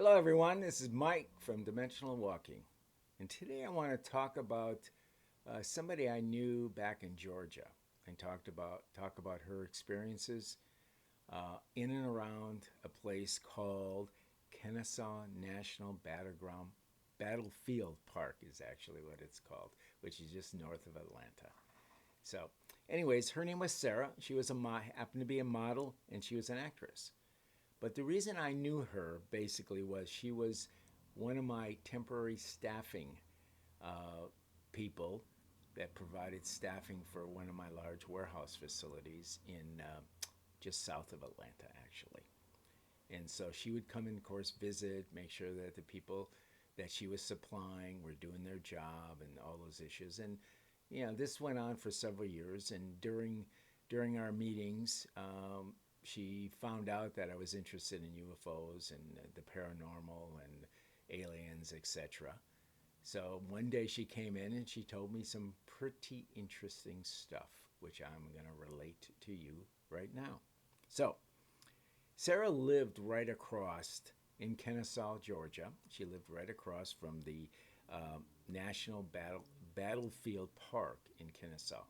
Hello, everyone. This is Mike from Dimensional Walking, and today I want to talk about somebody I knew back in Georgia, and talk about her experiences in and around a place called Kennesaw National Battlefield Park is actually what it's called, which is just north of Atlanta. So, anyways, her name was Sarah. She was happened to be a model, and she was an actress. But the reason I knew her basically was she was one of my temporary staffing uh, people that provided staffing for one of my large warehouse facilities in just south of Atlanta, actually. And so she would come and, of course, visit, make sure that the people that she was supplying were doing their job and all those issues. And this went on for several years. And during our meetings, she found out that I was interested in UFOs and the paranormal and aliens, etc. So one day she came in and she told me some pretty interesting stuff, which I'm going to relate to you right now. So, Sarah lived right across in Kennesaw, Georgia. She lived right across from the uh, Battlefield Park in Kennesaw,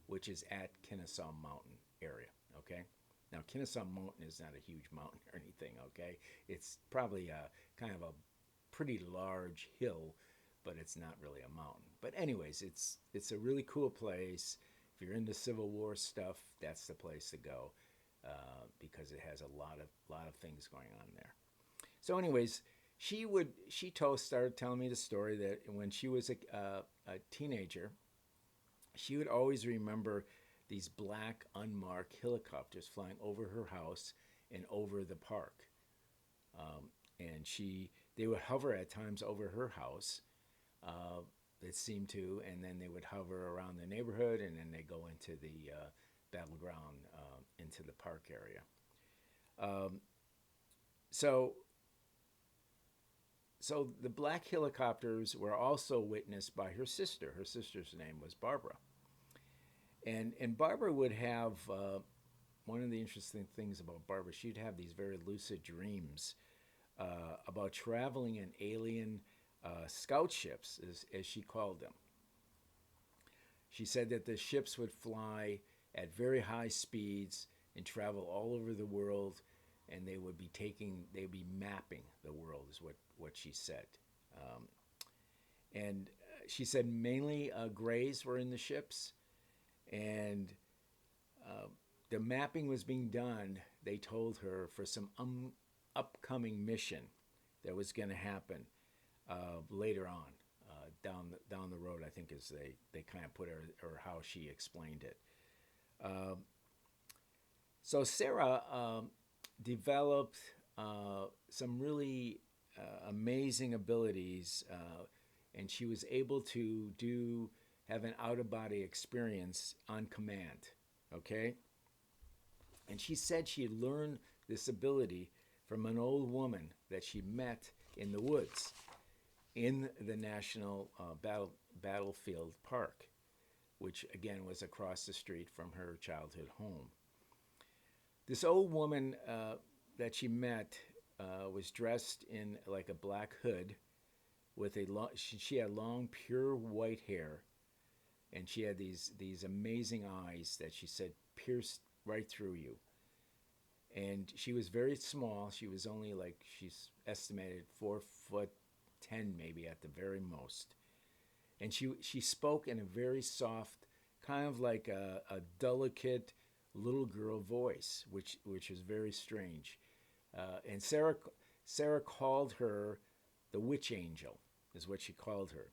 which is at Kennesaw Mountain area. Okay. Now, Kennesaw Mountain is not a huge mountain or anything. Okay, it's probably a kind of a pretty large hill, but it's not really a mountain. But anyways, it's a really cool place. If you're into Civil War stuff, that's the place to go because it has a lot of things going on there. So, anyways, she started telling me the story that when she was a teenager, she would always remember these black unmarked helicopters flying over her house and over the park. And they would hover at times over her house. It seemed to, and then they would hover around the neighborhood, and then they go into the battleground, into the park area. Um, so, so the black helicopters were also witnessed by her sister. Her sister's name was Barbara, and Barbara would have one of the interesting things about Barbara. She'd have these very lucid dreams about traveling in alien scout ships, as she called them. She said that the ships would fly at very high speeds and travel all over the world, and they would be mapping the world, is what she said. Um, and she said mainly grays were in the ships, and uh, the mapping was being done, they told her, for some upcoming mission that was going to happen later on. Down the road, I think, as they kind of put her, or how she explained it. Um, so Sarah developed some really amazing abilities, and she was able to have an out of body experience on command. Okay, and she said she had learned this ability from an old woman that she met in the woods in the National Battlefield Park, which again was across the street from her childhood home. This old woman that she met was dressed in like a black hood with she had long pure white hair, and she had these amazing eyes that she said pierced right through you. And she was very small. She was only, like, she's estimated 4 foot 10 maybe at the very most. And she spoke in a very soft, kind of like a delicate little girl voice, which is very strange. And Sarah called her the witch angel, is what she called her.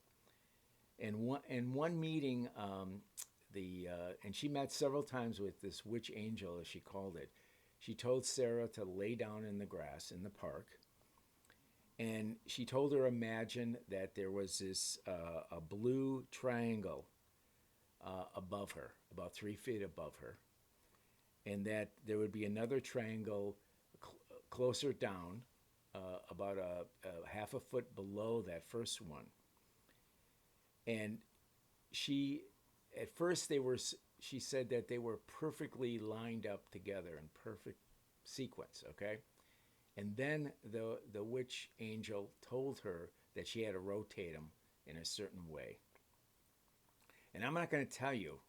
And one meeting, and she met several times with this witch angel, as she called it. She told Sarah to lay down in the grass in the park, and she told her imagine that there was this a blue triangle above her, about 3 feet above her, and that there would be another triangle closer down, about a half a foot below that first one. And she, at first, they were. She said that they were perfectly lined up together in perfect sequence. Okay, And then the witch angel told her that she had to rotate them in a certain way. And I'm not going to tell you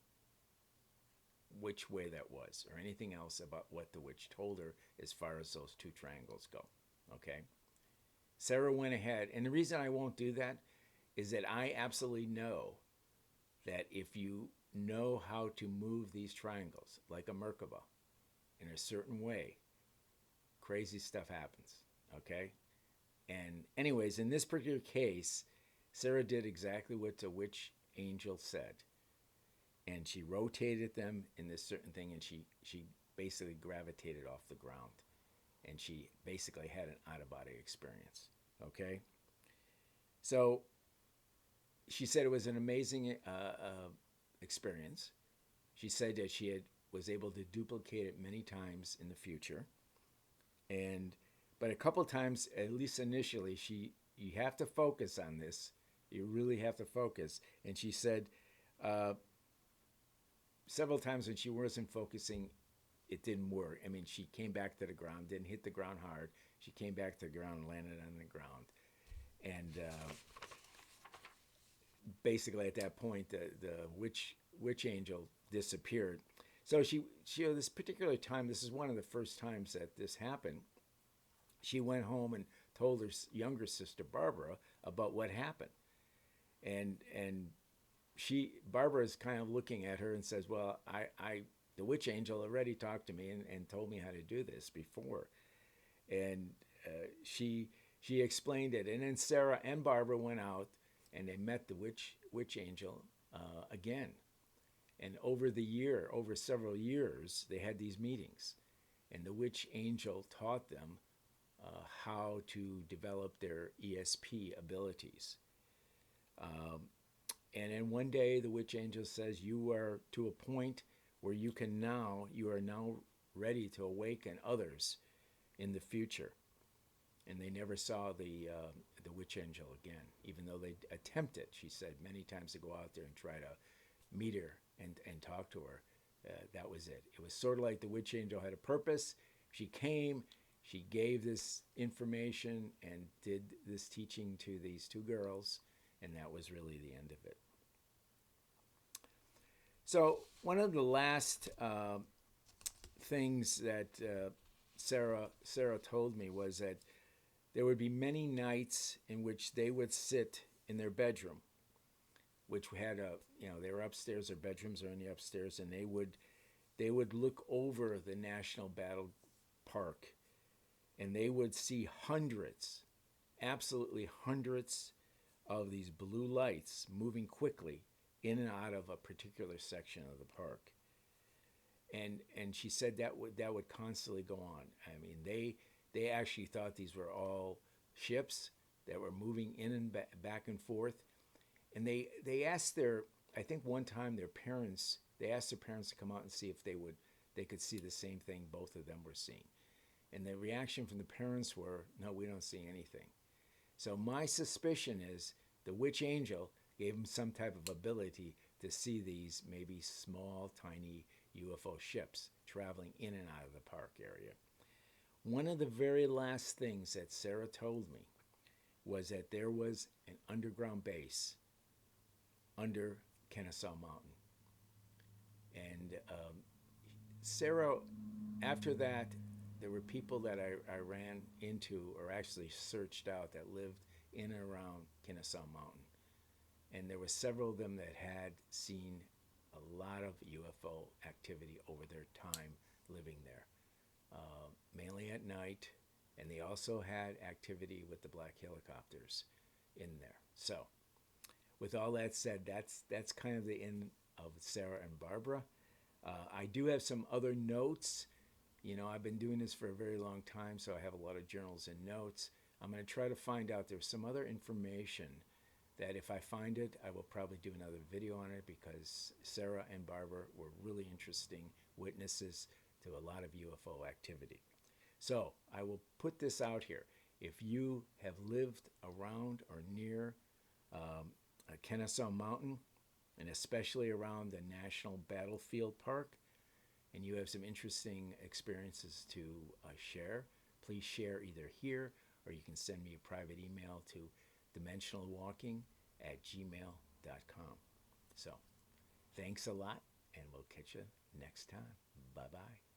which way that was or anything else about what the witch told her as far as those two triangles go. Okay? Sarah went ahead, and the reason I won't do that is that I absolutely know that if you know how to move these triangles like a Merkaba in a certain way, crazy stuff happens. Okay? And anyways, in this particular case, Sarah did exactly what the witch angel said. And she rotated them in this certain thing, and she basically gravitated off the ground. And she basically had an out-of-body experience. Okay? So she said it was an amazing experience. She said that she was able to duplicate it many times in the future. But a couple of times, at least initially, you have to focus on this. You really have to focus. And she said several times when she wasn't focusing, it didn't work. I mean, she came back to the ground, didn't hit the ground hard. She came back to the ground and landed on the ground. And basically at that point, the witch angel disappeared. So she this particular time, this is one of the first times that this happened. She went home and told her younger sister Barbara about what happened, and Barbara is kind of looking at her and says, "Well, the witch angel already talked to me and told me how to do this before," and she explained it, and then Sarah and Barbara went out and they met the witch angel again. And over several years, they had these meetings. And the witch angel taught them how to develop their ESP abilities. And then one day, the witch angel says, you are to a point where you are now ready to awaken others in the future. And they never saw the witch angel again, even though they attempted, she said, many times to go out there and try to meet her and talk to her. That was it. It was sort of like the witch angel had a purpose. She came, she gave this information and did this teaching to these two girls, and that was really the end of it. So one of the last things that Sarah told me was that there would be many nights in which they would sit in their bedroom, which had they were upstairs, their bedrooms are in the upstairs, and they would look over the National Battle Park, and they would see absolutely hundreds of these blue lights moving quickly in and out of a particular section of the park. And she said that would constantly go on. I mean, they actually thought these were all ships that were moving in and back and forth. And they asked I think one time they asked their parents to come out and see if they could see the same thing both of them were seeing. And the reaction from the parents were, no, we don't see anything. So my suspicion is the witch angel gave them some type of ability to see these maybe small, tiny UFO ships traveling in and out of the park area. One of the very last things that Sarah told me was that there was an underground base under Kennesaw Mountain. And Sarah, after that, there were people that I ran into or actually searched out that lived in and around Kennesaw Mountain. And there were several of them that had seen a lot of UFO activity over their time living there, mainly at night. And they also had activity with the black helicopters in there. So with all that said, that's kind of the end of Sarah and Barbara. I do have some other notes. I've been doing this for a very long time, so I have a lot of journals and notes. I'm going to try to find out there's some other information that if I find it, I will probably do another video on it, because Sarah and Barbara were really interesting witnesses to a lot of UFO activity. So I will put this out here. If you have lived around or near Kennesaw Mountain, and especially around the National Battlefield Park, and you have some interesting experiences to share, please share either here or you can send me a private email to dimensionalwalking@gmail.com. So thanks a lot, and we'll catch you next time. Bye-bye.